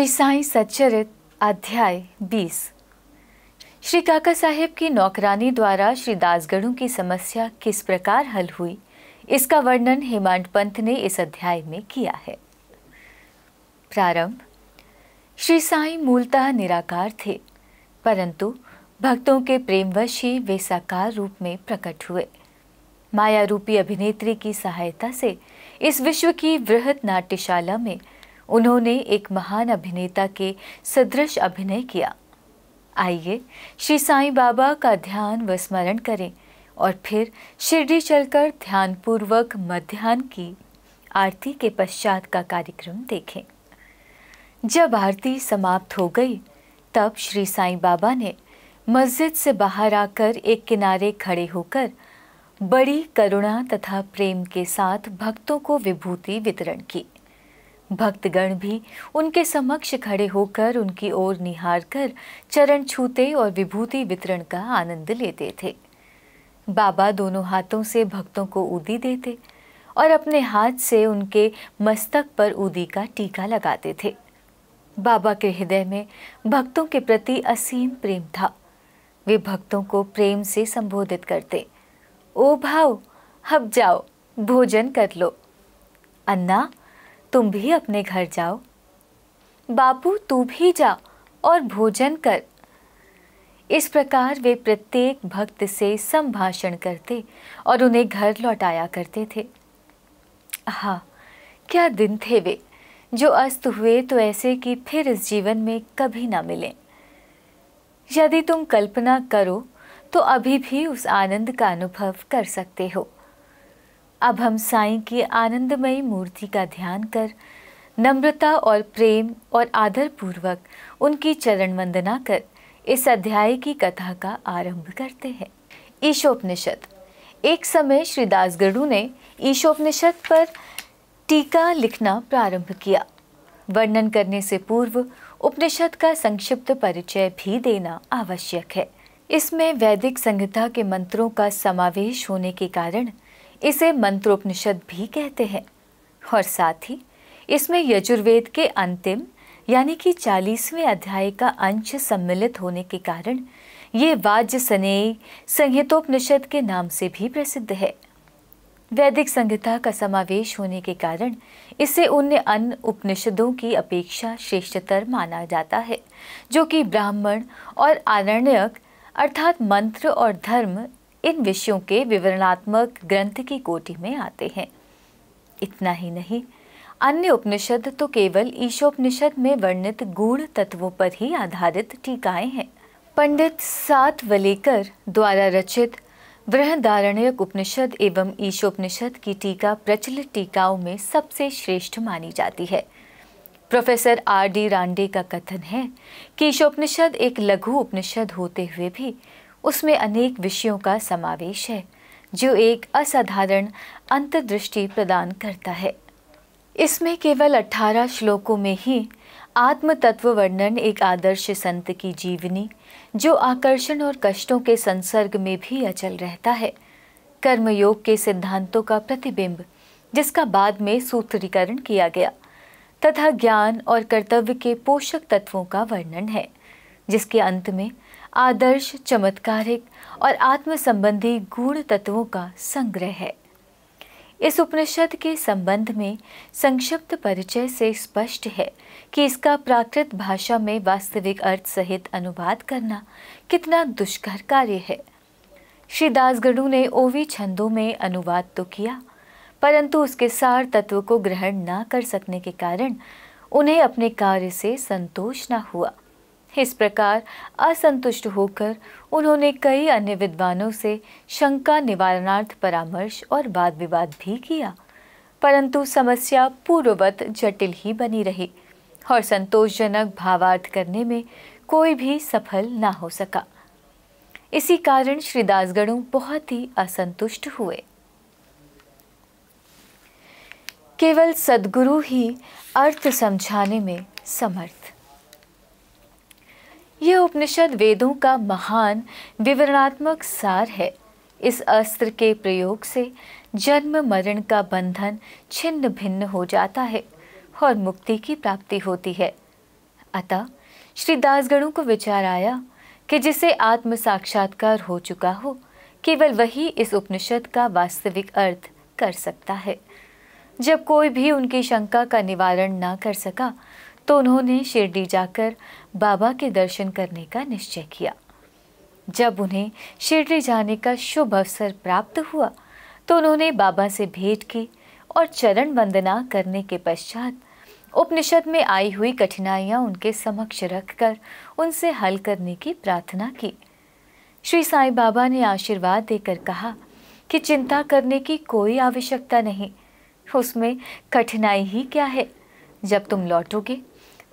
श्री साईं सच्चरित अध्याय 20। श्री काका साहेब की नौकरानी द्वारा श्री दासगढ़ों की समस्या किस प्रकार हल हुई, इसका वर्णन हेमांत पंत ने इस अध्याय में किया है। प्रारंभ। श्री साईं मूलतः निराकार थे, परंतु भक्तों के प्रेमवश ही वे साकार रूप में प्रकट हुए। माया रूपी अभिनेत्री की सहायता से इस विश्व की वृहत नाट्यशाला में उन्होंने एक महान अभिनेता के सदृश अभिनय किया। आइए श्री साईं बाबा का ध्यान व स्मरण करें और फिर शिरडी चलकर ध्यानपूर्वक मध्याह्न की आरती के पश्चात का कार्यक्रम देखें। जब आरती समाप्त हो गई, तब श्री साईं बाबा ने मस्जिद से बाहर आकर एक किनारे खड़े होकर बड़ी करुणा तथा प्रेम के साथ भक्तों को विभूति वितरण की। भक्तगण भी उनके समक्ष खड़े होकर उनकी ओर निहार कर चरण छूते और विभूति वितरण का आनंद लेते थे। बाबा दोनों हाथों से भक्तों को ऊदी देते और अपने हाथ से उनके मस्तक पर ऊदी का टीका लगाते थे। बाबा के हृदय में भक्तों के प्रति असीम प्रेम था। वे भक्तों को प्रेम से संबोधित करते, ओ भाव, अब जाओ, भोजन कर लो। अन्ना, तुम भी अपने घर जाओ। बापू, तू भी जा और भोजन कर। इस प्रकार वे प्रत्येक भक्त से संभाषण करते और उन्हें घर लौटाया करते थे। हाँ, क्या दिन थे वे, जो अस्त हुए तो ऐसे कि फिर इस जीवन में कभी ना मिलें। यदि तुम कल्पना करो तो अभी भी उस आनंद का अनुभव कर सकते हो। अब हम साईं की आनंदमयी मूर्ति का ध्यान कर नम्रता और प्रेम और आदर पूर्वक उनकी चरण वंदना कर इस अध्याय की कथा का आरंभ करते हैं। ईशोपनिषद। एक समय श्री दासगढ़ू ने ईशोपनिषद पर टीका लिखना प्रारंभ किया। वर्णन करने से पूर्व उपनिषद का संक्षिप्त परिचय भी देना आवश्यक है। इसमें वैदिक संहिता के मंत्रों का समावेश होने के कारण इसे मंत्रोपनिषद भी कहते हैं और साथ ही इसमें यजुर्वेद के अंतिम यानी कि 40वें अध्याय का अंश सम्मिलित होने के कारण ये वाजसनेयी संहितोपनिषद के नाम से भी प्रसिद्ध है। वैदिक संहिता का समावेश होने के कारण इसे अन्य उपनिषदों की अपेक्षा श्रेष्ठतर माना जाता है, जो कि ब्राह्मण और आरण्यक अर्थात मंत्र और धर्म इन विषयों के विवरणात्मक ग्रंथ की कोटि में आते हैं। इतना ही नहीं, अन्य उपनिषद तो केवल ईशोपनिषद में वर्णित गूढ़ तत्वों पर ही आधारित टीकाएं हैं। पंडित सातवलेकर द्वारा रचित बृहदारण्यक उपनिषद एवं ईशोपनिषद की टीका प्रचलित टीकाओं में सबसे श्रेष्ठ मानी जाती है। Professor R.D. रांडे का कथन है कि ईशोपनिषद एक लघु उपनिषद होते हुए भी उसमें अनेक विषयों का समावेश है, जो एक असाधारण अंतर्दृष्टि प्रदान करता है। इसमें केवल 18 श्लोकों में ही आत्म तत्व वर्णन, एक आदर्श संत की जीवनी जो आकर्षण और कष्टों के संसर्ग में भी अचल रहता है, कर्मयोग के सिद्धांतों का प्रतिबिंब जिसका बाद में सूत्रीकरण किया गया, तथा ज्ञान और कर्तव्य के पोषक तत्वों का वर्णन है, जिसके अंत में आदर्श, चमत्कारिक और आत्म संबंधी गूढ़ तत्वों का संग्रह है। इस उपनिषद के संबंध में संक्षिप्त परिचय से स्पष्ट है कि इसका प्राकृत भाषा में वास्तविक अर्थ सहित अनुवाद करना कितना दुष्कर कार्य है। श्री दासगढ़ू ने ओवी छंदों में अनुवाद तो किया, परंतु उसके सार तत्व को ग्रहण न कर सकने के कारण उन्हें अपने कार्य से संतोष न हुआ। इस प्रकार असंतुष्ट होकर उन्होंने कई अन्य विद्वानों से शंका निवारणार्थ परामर्श और वाद विवाद भी किया, परंतु समस्या पूर्ववत जटिल ही बनी रही और संतोषजनक भावार्थ करने में कोई भी सफल न हो सका। इसी कारण श्री दासगढ़ू बहुत ही असंतुष्ट हुए। केवल सद्गुरु ही अर्थ समझाने में समर्थ। यह उपनिषद वेदों का महान विवरणात्मक सार है। इस अस्त्र के प्रयोग से जन्म मरण का बंधन छिन्न भिन्न हो जाता है और मुक्ति की प्राप्ति होती है। अतः श्री दासगणु को विचार आया कि जिसे आत्म साक्षात्कार हो चुका हो, केवल वही इस उपनिषद का वास्तविक अर्थ कर सकता है। जब कोई भी उनकी शंका का निवारण ना कर सका, तो उन्होंने शिरडी जाकर बाबा के दर्शन करने का निश्चय किया। जब उन्हें शिरडी जाने का शुभ अवसर प्राप्त हुआ, तो उन्होंने बाबा से भेंट की और चरण वंदना करने के पश्चात उपनिषद में आई हुई कठिनाइयां उनके समक्ष रखकर उनसे हल करने की प्रार्थना की। श्री साईं बाबा ने आशीर्वाद देकर कहा कि चिंता करने की कोई आवश्यकता नहीं, उसमें कठिनाई ही क्या है। जब तुम लौटोगे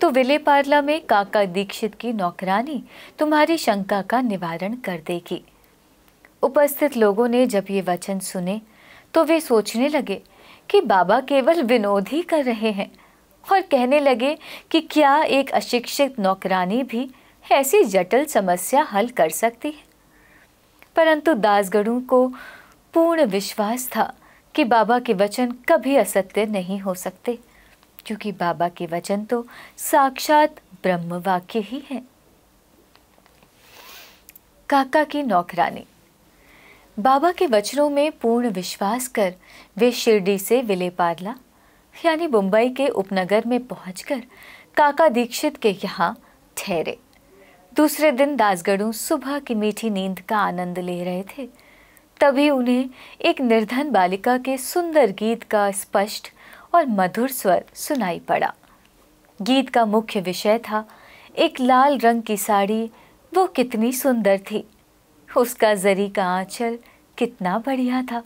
तो विलेपार्ला में काका दीक्षित की नौकरानी तुम्हारी शंका का निवारण कर देगी। उपस्थित लोगों ने जब ये वचन सुने तो वे सोचने लगे कि बाबा केवल विनोद ही कर रहे हैं और कहने लगे कि क्या एक अशिक्षित नौकरानी भी ऐसी जटिल समस्या हल कर सकती है। परंतु दासगणु को पूर्ण विश्वास था कि बाबा के वचन कभी असत्य नहीं हो सकते, क्योंकि बाबा के वचन तो साक्षात ब्रह्म वाक्य ही है। काका की नौकरानी। बाबा के वचनों में पूर्ण विश्वास कर वे शिरडी से विलेपार्ला यानी मुंबई के उपनगर में पहुंचकर काका दीक्षित के यहाँ ठहरे। दूसरे दिन दासगणु सुबह की मीठी नींद का आनंद ले रहे थे, तभी उन्हें एक निर्धन बालिका के सुंदर गीत का स्पष्ट और मधुर स्वर सुनाई पड़ा। गीत का मुख्य विषय था एक लाल रंग की साड़ी, वो कितनी सुंदर थी, उसका जरी का आंचल कितना बढ़िया था,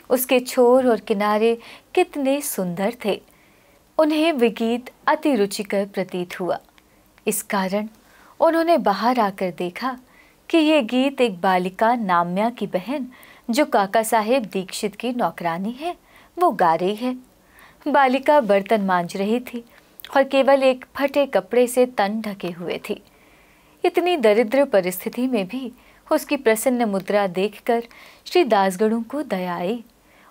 उसके छोर और किनारे कितने सुंदर थे। उन्हें वे गीत अति रुचिकर प्रतीत हुआ। इस कारण उन्होंने बाहर आकर देखा कि ये गीत एक बालिका नाम्या की बहन, जो काका साहेब दीक्षित की नौकरानी है, वो गा रही है। बालिका बर्तन मांज रही थी और केवल एक फटे कपड़े से तन ढके हुए थी। इतनी दरिद्र परिस्थिति में भी उसकी प्रसन्न मुद्रा देखकर श्री दासगणु को दया आई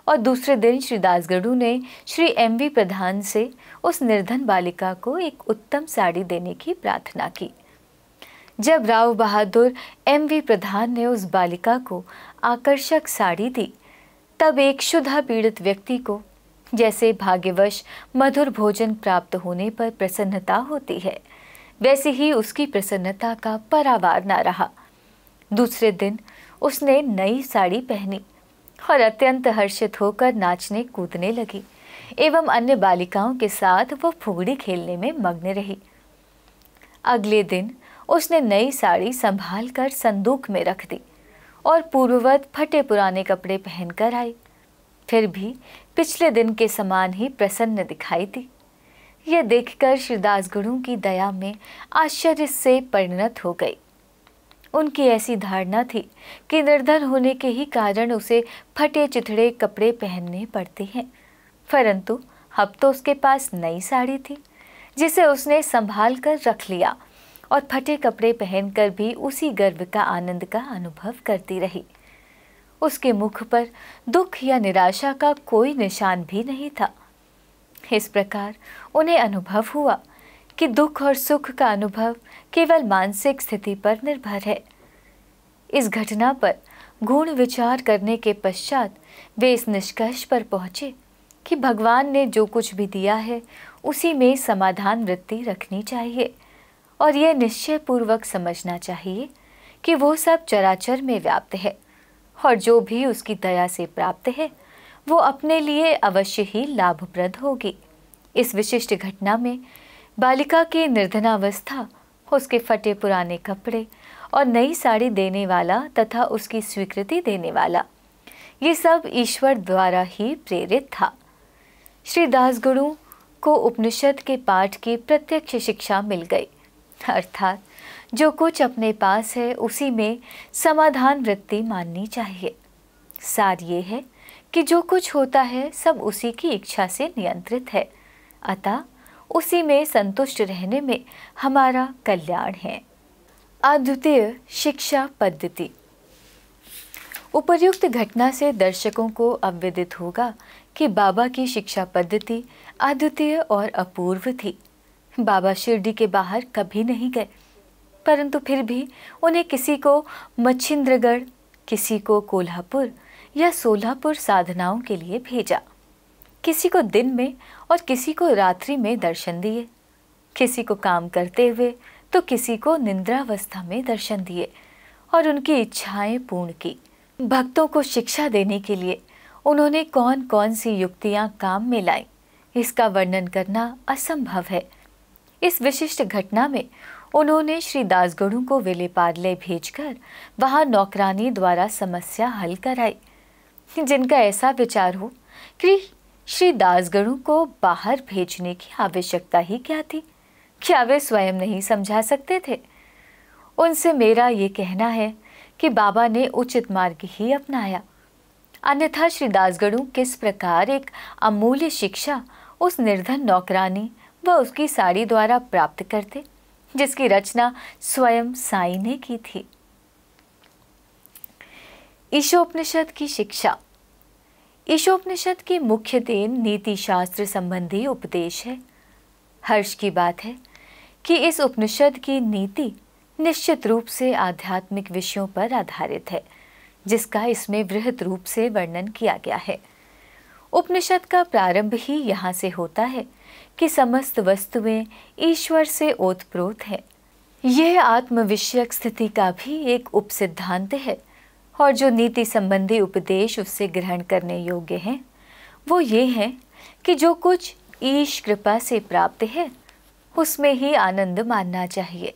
और दूसरे दिन श्री दासगणु ने श्री एम.वी. प्रधान से उस निर्धन बालिका को एक उत्तम साड़ी देने की प्रार्थना की। जब राव बहादुर एम.वी. प्रधान ने उस बालिका को आकर्षक साड़ी दी, तब एक क्षुधा पीड़ित व्यक्ति को जैसे भाग्यवश मधुर भोजन प्राप्त होने पर प्रसन्नता होती है, वैसे ही उसकी प्रसन्नता का परावार न रहा। दूसरे दिन उसने नई साड़ी पहनी और अत्यंत हर्षित होकर नाचने कूदने लगी एवं अन्य बालिकाओं के साथ वो फुगड़ी खेलने में मग्न रही। अगले दिन उसने नई साड़ी संभाल कर संदूक में रख दी और पूर्ववत फटे पुराने कपड़े पहनकर आई। फिर भी पिछले दिन के समान ही प्रसन्न दिखाई दी। यह देखकर श्री दासगणु की दया में आश्चर्य से परिणत हो गई। उनकी ऐसी धारणा थी कि निर्धन होने के ही कारण उसे फटे चिथड़े कपड़े पहनने पड़ते हैं, परंतु अब तो उसके पास नई साड़ी थी जिसे उसने संभाल कर रख लिया और फटे कपड़े पहनकर भी उसी गर्व का आनंद का अनुभव करती रही। उसके मुख पर दुख या निराशा का कोई निशान भी नहीं था। इस प्रकार उन्हें अनुभव हुआ कि दुख और सुख का अनुभव केवल मानसिक स्थिति पर निर्भर है। इस घटना पर गूढ़ विचार करने के पश्चात वे इस निष्कर्ष पर पहुंचे कि भगवान ने जो कुछ भी दिया है उसी में समाधान वृत्ति रखनी चाहिए और यह निश्चय पूर्वक समझना चाहिए कि वो सब चराचर में व्याप्त है और जो भी उसकी दया से प्राप्त है वो अपने लिए अवश्य ही लाभप्रद होगी। इस विशिष्ट घटना में बालिका की निर्धनावस्था, उसके फटे पुराने कपड़े और नई साड़ी देने वाला तथा उसकी स्वीकृति देने वाला, ये सब ईश्वर द्वारा ही प्रेरित था। श्री दासगणु को उपनिषद के पाठ की प्रत्यक्ष शिक्षा मिल गई, अर्थात जो कुछ अपने पास है उसी में समाधान वृत्ति माननी चाहिए। सार ये है कि जो कुछ होता है सब उसी की इच्छा से नियंत्रित है, अतः उसी में संतुष्ट रहने में हमारा कल्याण है। अद्वितीय शिक्षा पद्धति। उपर्युक्त घटना से दर्शकों को अवविदित होगा कि बाबा की शिक्षा पद्धति अद्वितीय और अपूर्व थी। बाबा शिरडी के बाहर कभी नहीं गए, परंतु फिर भी उन्हें किसी को मच्छिंद्रगढ़, किसी को कोल्हापुर या सोलापुर साधनाओं के लिए भेजा। किसी को दिन में और किसी को रात्रि में दर्शन दिए, किसी को काम करते हुए तो किसी को निद्रावस्था में दर्शन दिए और उनकी इच्छाएं पूर्ण की। भक्तों को शिक्षा देने के लिए उन्होंने कौन कौन सी युक्तियां काम में लाई, इसका वर्णन करना असंभव है। इस विशिष्ट घटना में उन्होंने श्री दासगढ़ू को विलेपार्ले भेजकर वहां नौकरानी द्वारा समस्या हल कराई। जिनका ऐसा विचार हो कि श्री दासगढ़ू को बाहर भेजने की आवश्यकता ही क्या थी, क्या वे स्वयं नहीं समझा सकते थे? उनसे मेरा ये कहना है कि बाबा ने उचित मार्ग ही अपनाया, अन्यथा श्री दासगढ़ू किस प्रकार एक अमूल्य शिक्षा उस निर्धन नौकरानी व उसकी साड़ी द्वारा प्राप्त करते, जिसकी रचना स्वयं साईं ने की थी। ईशोपनिषद की शिक्षा। ईशोपनिषद की मुख्य देन नीति शास्त्र संबंधी उपदेश है। हर्ष की बात है कि इस उपनिषद की नीति निश्चित रूप से आध्यात्मिक विषयों पर आधारित है, जिसका इसमें वृहद रूप से वर्णन किया गया है। उपनिषद का प्रारंभ ही यहाँ से होता है कि समस्त वस्तुएं ईश्वर से ओतप्रोत है। यह आत्म विषयक स्थिति का भी एक उपसिद्धांत है, और जो नीति संबंधी उपदेश उससे ग्रहण करने योग्य हैं वो ये हैं कि जो कुछ ईश कृपा से प्राप्त है उसमें ही आनंद मानना चाहिए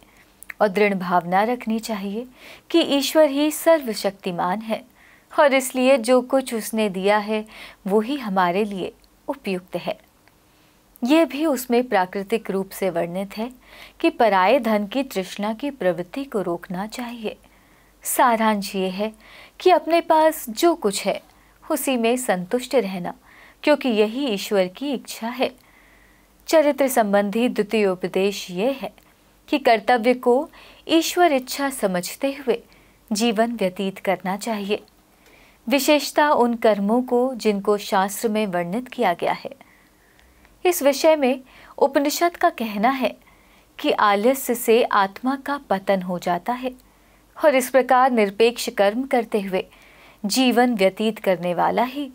और दृढ़ भावना रखनी चाहिए कि ईश्वर ही सर्वशक्तिमान है और इसलिए जो कुछ उसने दिया है वो ही हमारे लिए उपयुक्त है। यह भी उसमें प्राकृतिक रूप से वर्णित है कि पराये धन की तृष्णा की प्रवृत्ति को रोकना चाहिए। सारांश ये है कि अपने पास जो कुछ है उसी में संतुष्ट रहना, क्योंकि यही ईश्वर की इच्छा है। चरित्र संबंधी द्वितीय उपदेश ये है कि कर्तव्य को ईश्वर इच्छा समझते हुए जीवन व्यतीत करना चाहिए, विशेषता उन कर्मों को जिनको शास्त्र में वर्णित किया गया है। इस विषय में उपनिषद का कहना है कि आलस्य से आत्मा का पतन हो जाता है और इस प्रकार निरपेक्ष कर्म करते हुए जीवन व्यतीत करने वाला ही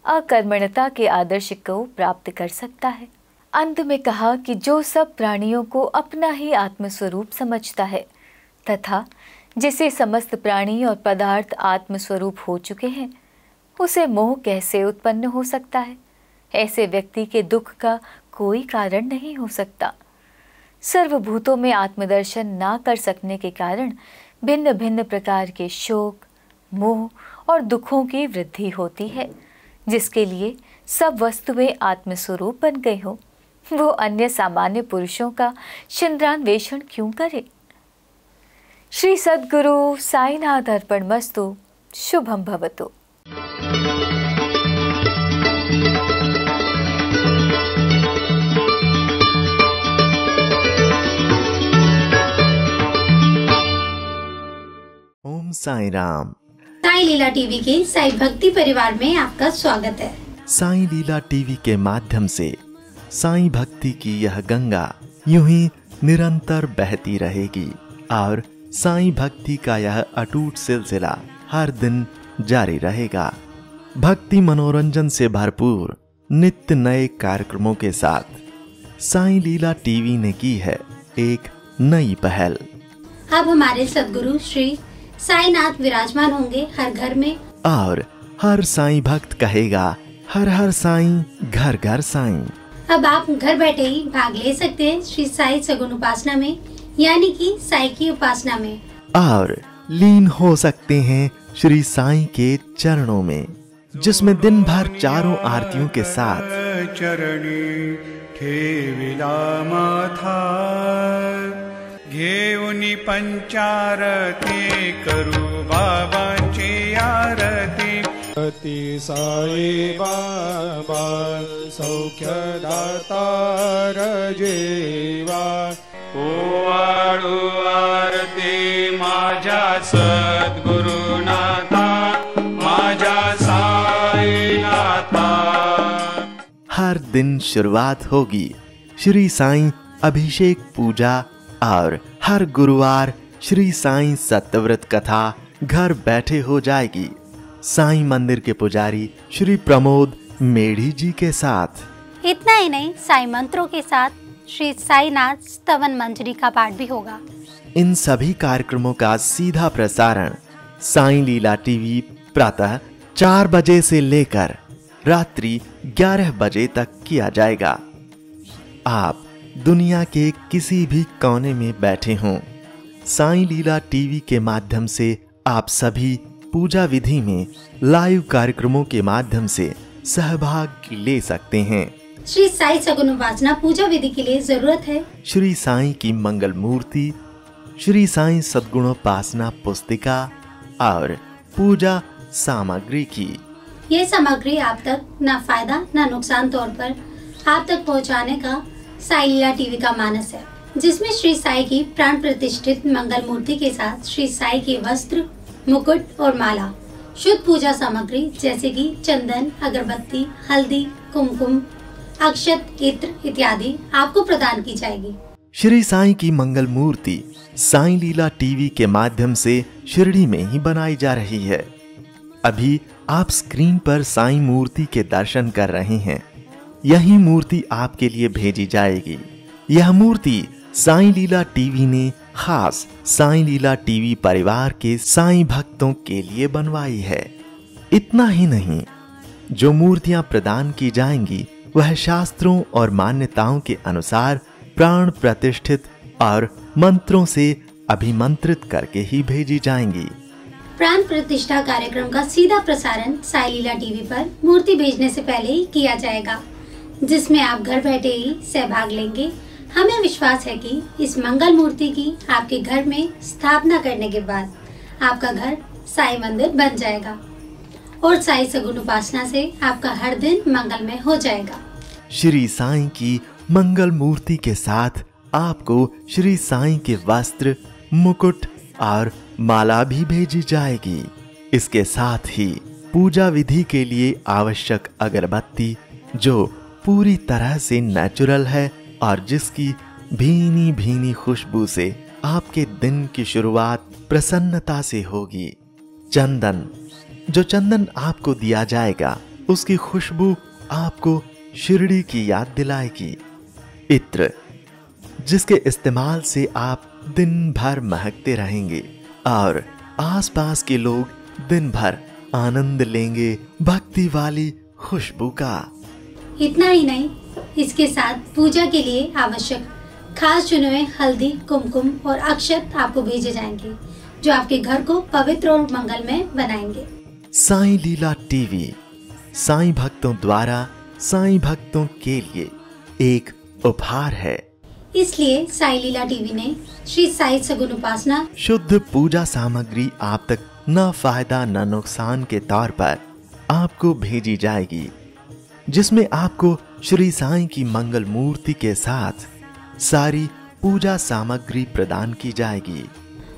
अकर्मण्यता के आदर्श को प्राप्त कर सकता है। अंत में कहा कि जो सब प्राणियों को अपना ही आत्मस्वरूप समझता है तथा जिसे समस्त प्राणी और पदार्थ आत्मस्वरूप हो चुके हैं, उसे मोह कैसे उत्पन्न हो सकता है? ऐसे व्यक्ति के दुख का कोई कारण नहीं हो सकता। सर्वभूतों में आत्मदर्शन ना कर सकने के कारण भिन्न भिन्न प्रकार के शोक, मोह और दुखों की वृद्धि होती है। जिसके लिए सब वस्तुएं आत्मस्वरूप बन गई हो, वो अन्य सामान्य पुरुषों का चंद्रान्वेषण क्यों करे? श्री सद्गुरु साईनाथ अर्पणमस्तु। शुभम भवतु। ओम साई राम। साई लीला टीवी के साई भक्ति परिवार में आपका स्वागत है। साई लीला टीवी के माध्यम से साई भक्ति की यह गंगा यूं ही निरंतर बहती रहेगी और साई भक्ति का यह अटूट सिलसिला हर दिन जारी रहेगा। भक्ति मनोरंजन से भरपूर नित्य नए कार्यक्रमों के साथ साई लीला टीवी ने की है एक नई पहल। अब हमारे सद्गुरु श्री साईनाथ विराजमान होंगे हर घर में, और हर साईं भक्त कहेगा हर हर साईं, घर घर साईं। अब आप घर बैठे ही भाग ले सकते हैं श्री साई सगुन उपासना में, यानी कि साई की उपासना में, और लीन हो सकते हैं श्री साईं के चरणों में, जिसमें दिन भर चारों आरतियों के साथ चरणी ठेविला माथा घेऊनी पंचारती करू बाबांची आरती। अति साई बाबा सौख्यदाता जेवा ओवाळू आरती माझ्या सद्गुरुनाथा माझ्या साईनाथा। हर दिन शुरुआत होगी श्री साईं अभिषेक पूजा और हर गुरुवार श्री साईं सत्यव्रत कथा घर बैठे हो जाएगी साईं मंदिर के पुजारी श्री प्रमोद मेढ़ी जी के साथ। इतना ही नहीं, साईं मंत्रों के साथ श्री साईनाथ स्तवन मंजरी का पाठ भी होगा। इन सभी कार्यक्रमों का सीधा प्रसारण साईं लीला टीवी प्रातः 4 बजे से लेकर रात्रि 11 बजे तक किया जाएगा। आप दुनिया के किसी भी कोने में बैठे हों, साईं लीला टीवी के माध्यम से आप सभी पूजा विधि में लाइव कार्यक्रमों के माध्यम से सहभाग ले सकते हैं। श्री साई सगुन उपासना पूजा विधि के लिए जरूरत है श्री साईं की मंगल मूर्ति, श्री साईं सद्गुणोपासना पुस्तिका और पूजा सामग्री की। ये सामग्री आप तक न फायदा न नुकसान तौर पर आप तक पहुंचाने का साई लीला टीवी का मानस है, जिसमें श्री साई की प्राण प्रतिष्ठित मंगल मूर्ति के साथ श्री साई के वस्त्र, मुकुट और माला, शुद्ध पूजा सामग्री जैसे कि चंदन, अगरबत्ती, हल्दी, कुमकुम, अक्षत, इत्र इत्यादि आपको प्रदान की जाएगी। श्री साईं की मंगल मूर्ति साईं लीला टीवी के माध्यम से शिरडी में ही बनाई जा रही है। अभी आप स्क्रीन पर साईं मूर्ति के दर्शन कर रहे हैं। यही मूर्ति आपके लिए भेजी जाएगी। यह मूर्ति साईं लीला टीवी ने खास साईं लीला टीवी परिवार के साईं भक्तों के लिए बनवाई है। इतना ही नहीं, जो मूर्तियां प्रदान की जाएंगी वह शास्त्रों और मान्यताओं के अनुसार प्राण प्रतिष्ठित और मंत्रों से अभिमंत्रित करके ही भेजी जाएंगी। प्राण प्रतिष्ठा कार्यक्रम का सीधा प्रसारण साई लीला टीवी पर मूर्ति भेजने से पहले ही किया जाएगा, जिसमें आप घर बैठे ही सहभाग लेंगे। हमें विश्वास है कि इस मंगल मूर्ति की आपके घर में स्थापना करने के बाद आपका घर साई मंदिर बन जाएगा और साई सगुन उपासना से आपका हर दिन मंगलमय हो जाएगा। श्री साईं की मंगल मूर्ति के साथ आपको श्री साईं के वस्त्र, मुकुट और माला भी भेजी जाएगी। इसके साथ ही पूजा विधि के लिए आवश्यक अगरबत्ती, जो पूरी तरह से नेचुरल है और जिसकी भीनी भीनी खुशबू से आपके दिन की शुरुआत प्रसन्नता से होगी। चंदन, जो चंदन आपको दिया जाएगा उसकी खुशबू आपको शिरडी की याद दिलाएगी। इत्र, जिसके इस्तेमाल से आप दिन भर महकते रहेंगे और आसपास के लोग दिन भर आनंद लेंगे भक्ति वाली खुशबू का। इतना ही नहीं, इसके साथ पूजा के लिए आवश्यक खास चुने हुए हल्दी, कुमकुम और अक्षत आपको भेजे जाएंगे, जो आपके घर को पवित्र और मंगलमय बनाएंगे। साईं लीला टीवी साईं भक्तों द्वारा साईं भक्तों के लिए एक उपहार है। इसलिए साई लीला टीवी ने श्री साई सगुन उपासना शुद्ध पूजा सामग्री आप तक न फायदा न नुकसान के तौर पर आपको भेजी जाएगी, जिसमें आपको श्री साईं की मंगल मूर्ति के साथ सारी पूजा सामग्री प्रदान की जाएगी।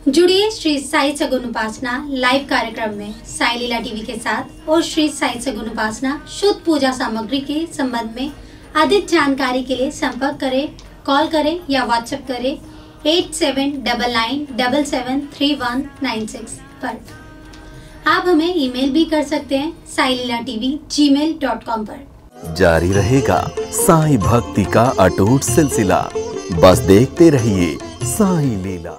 जुड़िए श्री साई सगुन उपासना लाइव कार्यक्रम में साई लीला टीवी के साथ और श्री साई सगुन उपासना शुद्ध पूजा सामग्री के संबंध में अधिक जानकारी के लिए संपर्क करें, कॉल करें या व्हाट्सएप करें 8799773196 पर। आप हमें ईमेल भी कर सकते हैं saililatv@gmail.com पर। जारी रहेगा साईं भक्ति का अटूट सिलसिला। बस देखते रहिए साईं लीला।